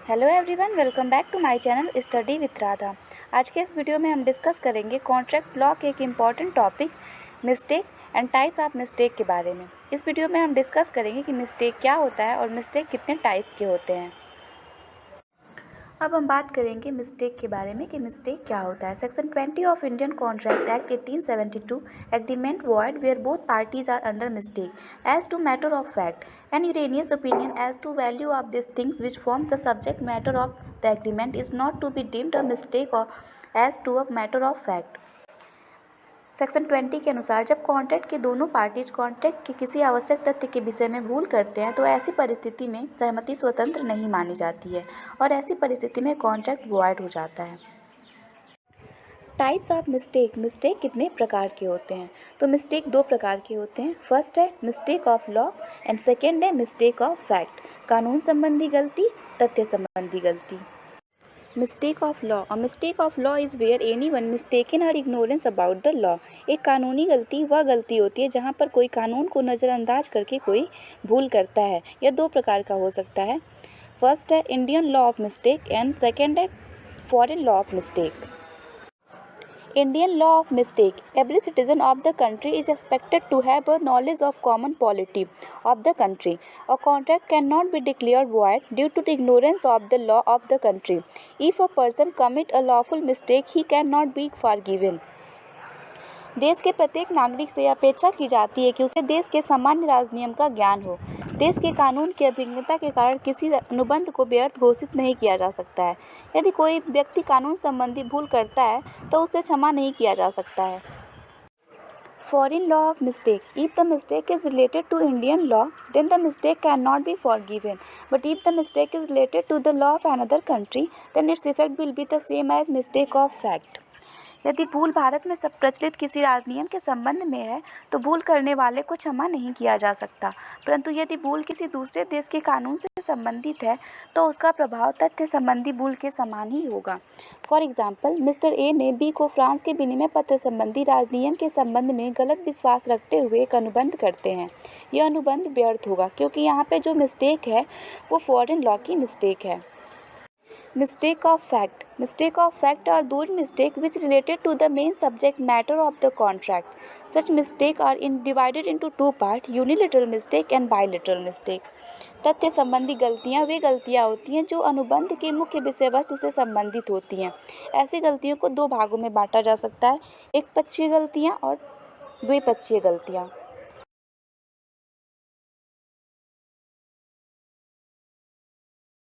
Hello everyone, welcome back to my channel study with Radha. आज के इस वीडियो में हम डिस्कस करेंगे कॉन्ट्रैक्ट लॉ के एक important topic mistake and types of mistake के बारे में। इस वीडियो में हम डिस्कस करेंगे कि मिस्टेक क्या होता है और मिस्टेक कितने टाइप्स के होते हैं। अब हम बात करेंगे मिस्टेक के बारे में कि मिस्टेक क्या होता है। Section 20 of Indian contract act 1872 agreement void where both parties are under mistake as to matter of fact and erroneous opinion as to value of this things which form the subject matter of the agreement is not to be deemed a mistake as to a matter of fact. Section 20 के अनुसार जब contract के दोनों parties contract के किसी आवश्यक तथ्य के विषय में भूल करते हैं तो ऐसी परिस्थिति में सहमति स्वतंत्र नहीं मानी जाती है और ऐसी परिस्थिति में कॉन्ट्रैक्ट वॉइड हो जाता है। Types of mistake. मिस्टेक कितने प्रकार के होते हैं? तो मिस्टेक दो प्रकार के होते हैं। फर्स्ट है mistake of law and second है मिस्टेक ऑफ फैक्ट। कानून संबंधी गलती, तथ्य संबंधी गलती। Mistake of law. A mistake of law is where any one mistaken और इग्नोरेंस अबाउट द लॉ। एक कानूनी गलती वह गलती होती है जहाँ पर कोई कानून को नज़रअंदाज करके कोई भूल करता है। यह दो प्रकार का हो सकता है। फर्स्ट है Indian law of mistake and second है foreign law of mistake. Indian law of mistake. Every citizen of the country is expected to have a knowledge of common polity of the country. A contract cannot be declared void due to the ignorance of the law of the country. If a person commit a lawful mistake, he cannot be forgiven. देश के प्रत्येक नागरिक से अपेक्षा की जाती है कि उसे देश के सामान्य राजनियम का ज्ञान हो। देश के कानून की अभिज्ञता के कारण किसी अनुबंध को व्यर्थ घोषित नहीं किया जा सकता है। यदि कोई व्यक्ति कानून संबंधी भूल करता है तो उसे क्षमा नहीं किया जा सकता है। Foreign law of mistake. If the mistake is related to Indian law, then the mistake cannot be forgiven. But if the mistake is related to the law of another country, then its effect will be the same as mistake of fact. यदि भूल भारत में सब प्रचलित किसी राजनियम के संबंध में है तो भूल करने वाले को क्षमा नहीं किया जा सकता, परंतु यदि भूल किसी दूसरे देश के कानून से संबंधित है तो उसका प्रभाव तथ्य संबंधी भूल के समान ही होगा। फॉर एग्जाम्पल, मिस्टर ए ने बी को फ्रांस के विनिमय पत्र संबंधी राजनियम के संबंध में गलत विश्वास रखते हुए एक अनुबंध करते हैं। यह अनुबंध व्यर्थ होगा क्योंकि यहाँ पे जो मिस्टेक है वो फॉरेन लॉ की मिस्टेक है। Mistake of fact. Mistake of fact are those mistakes which related to the main subject matter of the contract. Such mistakes are divided into two parts: unilateral mistake and bilateral mistake. तथ्य संबंधी गलतियाँ वे गलतियाँ होती हैं जो अनुबंध के मुख्य विषय वस्तु से संबंधित होती हैं। ऐसी गलतियों को दो भागों में बांटा जा सकता है: एक पक्षीय गलतियाँ और द्विपक्षीय गलतियाँ।